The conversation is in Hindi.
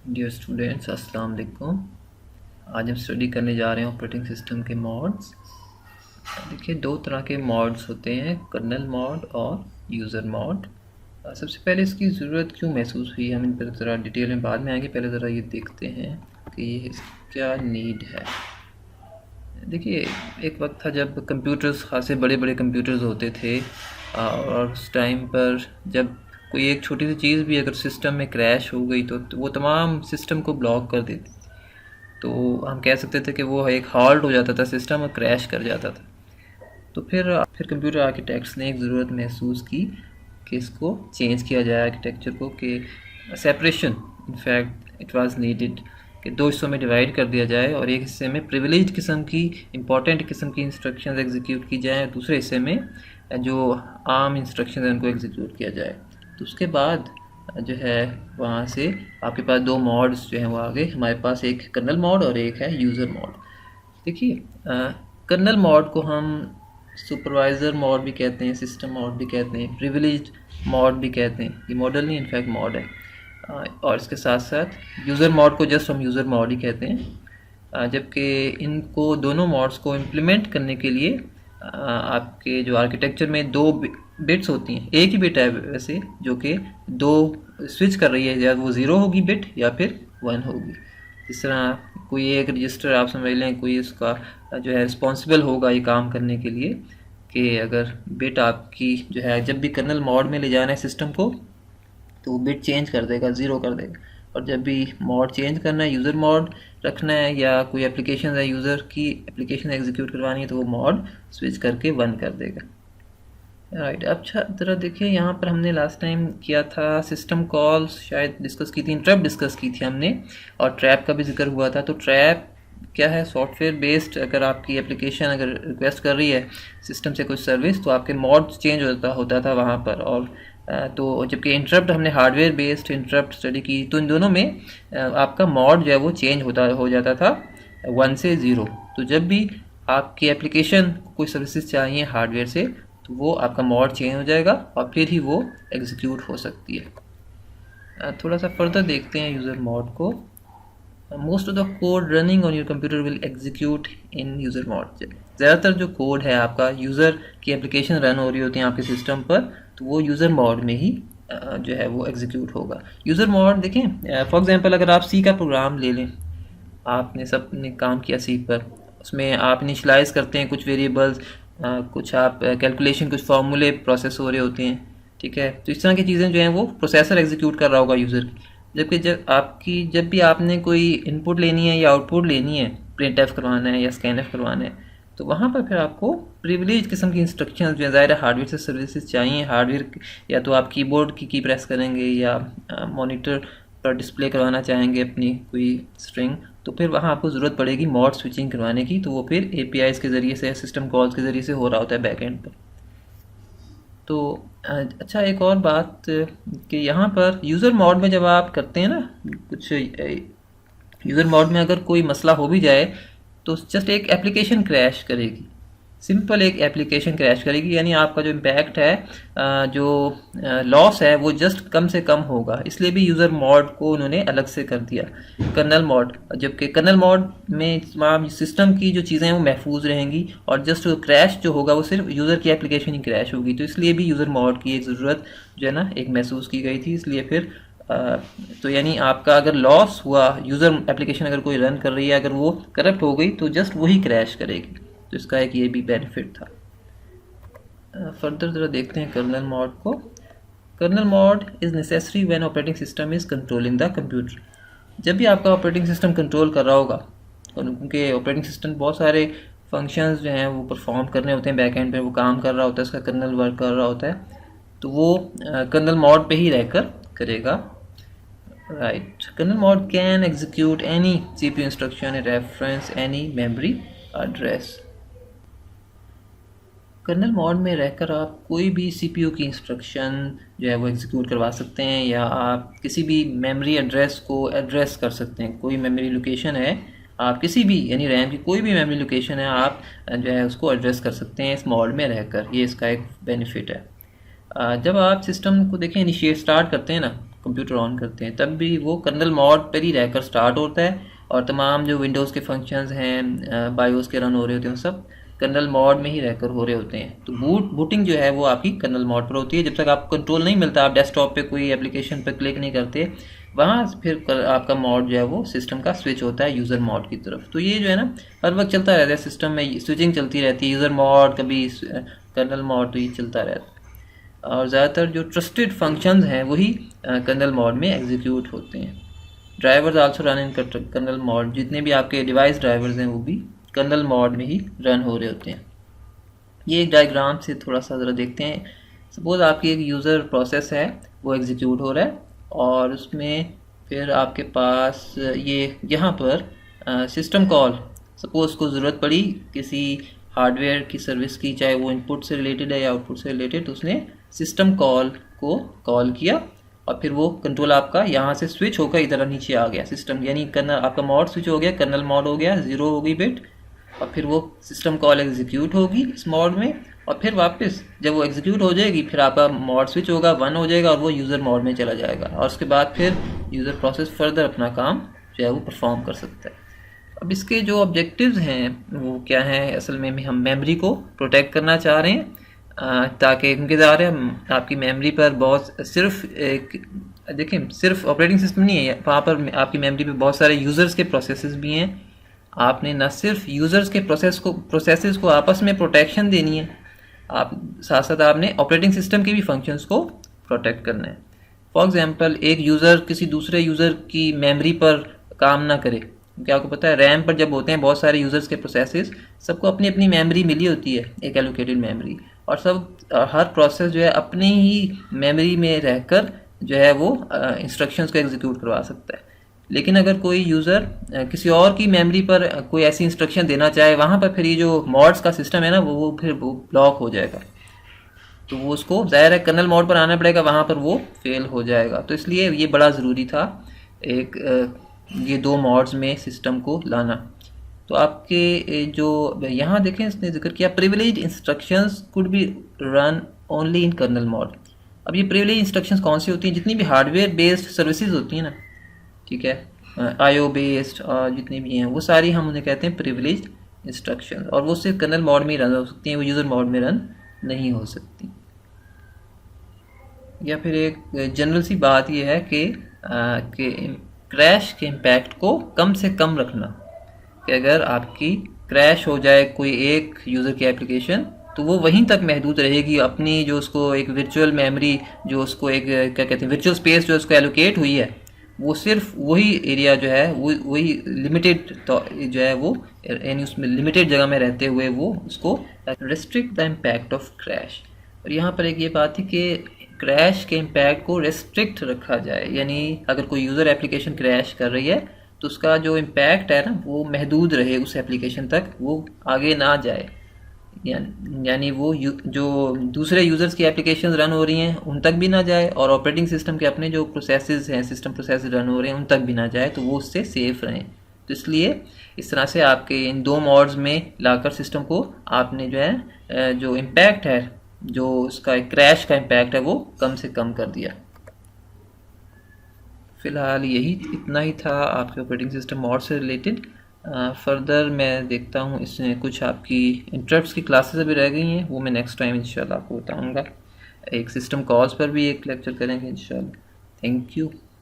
डियर स्टूडेंट्स, अस्सलाम वालेकुम। आज हम स्टडी करने जा रहे हैं ऑपरेटिंग सिस्टम के मॉड्स। देखिए, दो तरह के मॉड्स होते हैं, कर्नल मॉड और यूज़र मॉड। सबसे पहले इसकी ज़रूरत क्यों महसूस हुई, हम इन पर ज़रा डिटेल में बाद में आएंगे। पहले ज़रा ये देखते हैं कि ये क्या नीड है। देखिए, एक वक्त था जब कंप्यूटर्स, खासे बड़े बड़े कंप्यूटर्स होते थे, और उस टाइम पर जब कोई एक छोटी सी चीज़ भी अगर सिस्टम में क्रैश हो गई तो वो तमाम सिस्टम को ब्लॉक कर देती। तो हम कह सकते थे कि वो एक हॉल्ट हो जाता था सिस्टम और क्रैश कर जाता था। तो फिर कंप्यूटर आर्किटेक्ट्स ने एक ज़रूरत महसूस की कि इसको चेंज किया जाए आर्किटेक्चर को, कि separation, in fact it was needed, कि दो हिस्सों में डिवाइड कर दिया जाए और एक हिस्से में प्रिविलेज्ड किस्म की, इंपॉर्टेंट किस्म की इंस्ट्रक्शंस एग्जीक्यूट की जाए और दूसरे हिस्से में जो आम इंस्ट्रक्शंस हैं उनको एग्जीक्यूट किया जाए। तो उसके बाद जो है वहाँ से आपके पास दो मॉड्स जो हैं वो आ गए हमारे पास, एक कर्नल मॉड और एक है यूज़र मॉड। देखिए, कर्नल मॉड को हम सुपरवाइज़र मॉड भी कहते हैं, सिस्टम मॉड भी कहते हैं, प्रिविलेज्ड मॉड भी कहते हैं। ये मॉडल नहीं, इनफैक्ट मॉड है। और इसके साथ साथ यूज़र मॉड को जस्ट हम यूज़र मॉड ही कहते हैं। जबकि इनको दोनों मॉड्स को इम्प्लीमेंट करने के लिए आपके जो आर्किटेक्चर में दो बिट्स होती हैं, एक ही बिट है वैसे जो कि दो स्विच कर रही है, या वो ज़ीरो होगी बिट या फिर वन होगी। जिस तरह कोई एक रजिस्टर आप समझ लें, कोई इसका जो है रिस्पॉन्सिबल होगा ये काम करने के लिए, कि अगर बिट आपकी जो है जब भी कर्नल मोड में ले जाना है सिस्टम को तो वो बिट चेंज कर देगा, ज़ीरो कर देगा। और जब भी मोड चेंज करना है, यूज़र मोड रखना है या कोई एप्लीकेशन है, यूज़र की एप्लीकेशन एग्जीक्यूट करवानी है, तो वो मोड स्विच करके वन कर देगा। राइट, अच्छा ज़रा देखिए, यहाँ पर हमने लास्ट टाइम किया था सिस्टम कॉल्स, शायद डिस्कस की थी, इंटरप्ट डिस्कस की थी हमने, और ट्रैप का भी जिक्र हुआ था। तो ट्रैप क्या है? सॉफ्टवेयर बेस्ड, अगर आपकी एप्लीकेशन अगर रिक्वेस्ट कर रही है सिस्टम से कुछ सर्विस, तो आपके मॉड चेंज होता था वहाँ पर। और तो जबकि इंटरप्ट हमने हार्डवेयर बेस्ड इंटरप्ट स्टडी की, तो इन दोनों में आपका मॉड जो है वो चेंज हो जाता था 1 से 0। तो जब भी आपकी एप्लीकेशन कोई सर्विसेज चाहिए हार्डवेयर से, तो वो आपका मॉड चेंज हो जाएगा और फिर ही वो एग्जीक्यूट हो सकती है। थोड़ा सा फर्दर देखते हैं यूज़र मॉड को। Most of the code running on your computer will execute in user mod. ज़्यादातर जो कोड है आपका, यूज़र की एप्लीकेशन रन हो रही होती है आपके सिस्टम पर, तो वो यूज़र मॉड में ही जो है वो एग्जीक्यूट होगा। यूज़र मॉड देखें, फॉर एग्जांपल अगर आप सी का प्रोग्राम ले लें, आपने सबने काम किया सी पर, उसमें आप इनिशलाइज करते हैं कुछ वेरिएबल्स, कुछ आप कैलकुलेशन, कुछ फार्मूले प्रोसेस हो रहे होते हैं, ठीक है। तो इस तरह की चीज़ें जो हैं वो प्रोसेसर एग्जीक्यूट कर रहा होगा यूज़र की। जबकि जब भी आपने कोई इनपुट लेनी है या आउटपुट लेनी है, प्रिंट एफ करवाना है या स्कैन एफ करवाना है, तो वहाँ पर फिर आपको प्रिविलेज किस्म की इंस्ट्रक्शन जो है, ज़ाहिर हार्डवेयर से सर्विसेज चाहिए। हार्डवेयर या तो आप कीबोर्ड की प्रेस करेंगे या मॉनिटर पर डिस्प्ले करवाना चाहेंगे अपनी कोई स्ट्रिंग, तो फिर वहाँ आपको ज़रूरत पड़ेगी मॉड स्विचिंग करवाने की। तो वो फिर एपीआईज़ के ज़रिए से, सिस्टम कॉल्स के ज़रिए से हो रहा होता है बैकएंड पर। तो अच्छा, एक और बात कि यहाँ पर यूज़र मोड में जब आप करते हैं ना कुछ, यूज़र मोड में अगर कोई मसला हो भी जाए तो जस्ट एक एप्लीकेशन क्रैश करेगी, सिंपल एक एप्लीकेशन क्रैश करेगी, यानी आपका जो इम्पैक्ट है, जो लॉस है, वो जस्ट कम से कम होगा। इसलिए भी यूज़र मोड को उन्होंने अलग से कर दिया कर्नल मोड। जबकि कर्नल मोड में तमाम सिस्टम की जो चीज़ें हैं वो महफूज रहेंगी और जस्ट क्रैश जो होगा वो सिर्फ यूज़र की एप्लीकेशन ही क्रैश होगी। तो इसलिए भी यूज़र मोड की एक ज़रूरत जो है ना एक महसूस की गई थी। इसलिए फिर तो यानी आपका अगर लॉस हुआ, यूज़र एप्लीकेशन अगर कोई रन कर रही है, अगर वो करप्ट हो गई, तो जस्ट वही क्रैश करेगी। तो इसका एक ये भी बेनिफिट था। फर्दर ज़रा देखते हैं कर्नल मोड को। Kernel mode is necessary when operating system is controlling the computer. जब भी आपका ऑपरेटिंग सिस्टम कंट्रोल कर रहा होगा, और क्योंकि ऑपरेटिंग सिस्टम बहुत सारे फंक्शंस जो हैं वो परफॉर्म करने होते हैं बैक एंड पे, वो काम कर रहा होता है, उसका कर्नल वर्क कर रहा होता है, तो वो कर्नल मोड पे ही रहकर करेगा। Right, kernel mode can execute any CPU instruction at reference any memory address. Kernel mode में रहकर आप कोई भी सीपीयू की इंस्ट्रक्शन जो है वो एग्जीक्यूट करवा सकते हैं, या आप किसी भी मेमोरी एड्रेस को एड्रेस कर सकते हैं। कोई मेमोरी लोकेशन है, आप किसी भी, यानी रैम की कोई भी मेमोरी लोकेशन है, आप जो है उसको एड्रेस कर सकते हैं इस मोड में रहकर। ये इसका एक बेनिफिट है। जब आप सिस्टम को देखें, इनिशिएट स्टार्ट करते हैं ना, कंप्यूटर ऑन करते हैं तब भी वो कर्नल मॉड पर ही रहकर स्टार्ट होता है, और तमाम जो विंडोज़ के फंक्शंस हैं बायोस के रन हो रहे होते हैं वो सब कर्नल मॉड में ही रहकर हो रहे होते हैं। तो बूटिंग जो है वो आपकी कर्नल मॉड पर होती है। जब तक आपको कंट्रोल नहीं मिलता, आप डेस्कटॉप पे कोई एप्लीकेशन पर क्लिक नहीं करते, वहाँ फिर आपका मॉड जो है वो सिस्टम का स्विच होता है यूज़र मॉड की तरफ। तो ये जो है ना हर वक्त चलता रहता है, सिस्टम में स्विचिंग चलती रहती है, यूज़र मॉड कभी कर्नल मॉड, तो ये चलता रहता है। और ज़्यादातर जो ट्रस्टेड फंक्शंस हैं वही कर्नल मॉड में एग्जीक्यूट होते हैं। Drivers also run in kernel mode, जितने भी आपके डिवाइस ड्राइवर्स हैं वो भी कर्नल मॉड में ही रन हो रहे होते हैं। ये एक डायग्राम से थोड़ा सा ज़रा देखते हैं। सपोज़ आपकी एक यूज़र प्रोसेस है, वो एग्जीक्यूट हो रहा है, और उसमें फिर आपके पास ये यहाँ पर सिस्टम कॉल, सपोज़ उसको ज़रूरत पड़ी किसी हार्डवेयर की सर्विस की, चाहे वो इनपुट से रिलेटेड है या आउटपुट से रिलेटेड, तो उसने सिस्टम कॉल को कॉल किया और फिर वो कंट्रोल आपका यहाँ से स्विच होकर इधर नीचे आ गया सिस्टम, यानी कर्नल आपका मॉड स्विच हो गया, कर्नल मॉड हो गया, 0 हो गई बिट, और फिर वो सिस्टम कॉल एग्जीक्यूट होगी इस मॉड में, और फिर वापस जब वो एग्जीक्यूट हो जाएगी फिर आपका मॉड स्विच होगा, 1 हो जाएगा और वो यूज़र मॉड में चला जाएगा, और उसके बाद फिर यूज़र प्रोसेस फर्दर अपना काम जो है वो परफॉर्म कर सकता है। अब इसके जो ऑब्जेक्टिव्स हैं वो क्या हैं, असल में हम मेमोरी को प्रोटेक्ट करना चाह रहे हैं, ताकि क्योंकि ज़ाहिर है आपकी मेमोरी पर बहुत सिर्फ एक देखें सिर्फ ऑपरेटिंग सिस्टम नहीं है, वहाँ पर आपकी मेमोरी पे बहुत सारे यूज़र्स के प्रोसेसेस भी हैं। आपने न सिर्फ यूज़र्स के प्रोसेसेस को आपस में प्रोटेक्शन देनी है, आप साथ साथ आपने ऑपरेटिंग सिस्टम के भी फंक्शंस को प्रोटेक्ट करना है। फॉर एग्जांपल एक यूज़र किसी दूसरे यूज़र की मेमोरी पर काम ना करे, क्योंकि आपको पता है रैम पर जब होते हैं बहुत सारे यूज़र्स के प्रोसेसेस, सबको अपनी अपनी मेमोरी मिली होती है, एक एलोकेटेड मेमोरी, और हर प्रोसेस जो है अपनी ही मेमोरी में रहकर जो है वो इंस्ट्रक्शंस को एग्जीक्यूट करवा सकता है। लेकिन अगर कोई यूज़र किसी और की मेमोरी पर कोई ऐसी इंस्ट्रक्शन देना चाहे, वहाँ पर फिर ये जो मॉड्स का सिस्टम है ना वो फिर वो ब्लॉक हो जाएगा, तो वो उसको ज़ाहिर है कर्नल मोड पर आना पड़ेगा, वहाँ पर वो फेल हो जाएगा। तो इसलिए ये बड़ा ज़रूरी था एक ये 2 मॉड्स में सिस्टम को लाना। तो आपके जो यहाँ देखें इसने जिक्र किया privilege instructions could be run only in kernel mode. अब ये प्रिविलेज इंस्ट्रक्शंस कौन सी होती हैं, जितनी भी हार्डवेयर बेस्ड सर्विसेज होती हैं ना, ठीक है, IO बेस्ड जितनी भी हैं वो सारी हम उन्हें कहते हैं प्रिविलेज इंस्ट्रक्शंस, और वो सिर्फ कर्नल मोड में ही रन हो सकती हैं, वो यूज़र मोड में रन नहीं हो सकती। या फिर एक जनरल सी बात ये है कि क्रैश के इम्पैक्ट को कम से कम रखना, कि अगर आपकी क्रैश हो जाए कोई एक यूज़र की एप्लीकेशन तो वो वहीं तक महदूद रहेगी, अपनी जो उसको एक वर्चुअल मेमोरी जो उसको एक क्या कहते हैं वर्चुअल स्पेस जो उसको एलोकेट हुई है, वो सिर्फ वही एरिया जो है वो वही लिमिटेड तो जो है वो यानी उसमें लिमिटेड जगह में रहते हुए वो उसको restrict the impact of crash. और यहाँ पर एक ये बात है कि क्रैश के इम्पैक्ट को रेस्ट्रिक्ट रखा जाए, यानी अगर कोई यूज़र एप्लीकेशन क्रैश कर रही है तो उसका जो इम्पैक्ट है ना वो महदूद रहे उस एप्लीकेशन तक, वो आगे ना जाए, यानी वो जो दूसरे यूज़र्स की एप्लीकेशन रन हो रही हैं उन तक भी ना जाए, और ऑपरेटिंग सिस्टम के अपने जो प्रोसेसेस हैं सिस्टम प्रोसेस रन हो रहे हैं उन तक भी ना जाए, तो वो उससे सेफ रहें। तो इसलिए इस तरह से आपके इन 2 मॉड्स में लाकर सिस्टम को आपने जो है जो इम्पैक्ट है जो उसका क्रैश का इम्पैक्ट है वो कम से कम कर दिया। फ़िलहाल यही इतना ही था आपके ऑपरेटिंग सिस्टम मॉड से रिलेटेड। फर्दर मैं देखता हूँ इसमें कुछ आपकी इंटरप्ट्स की क्लासेस अभी रह गई हैं, वो मैं नेक्स्ट टाइम इंशाल्लाह आपको बताऊँगा। एक सिस्टम कॉल्स पर भी एक लेक्चर करेंगे इंशाल्लाह। Thank you.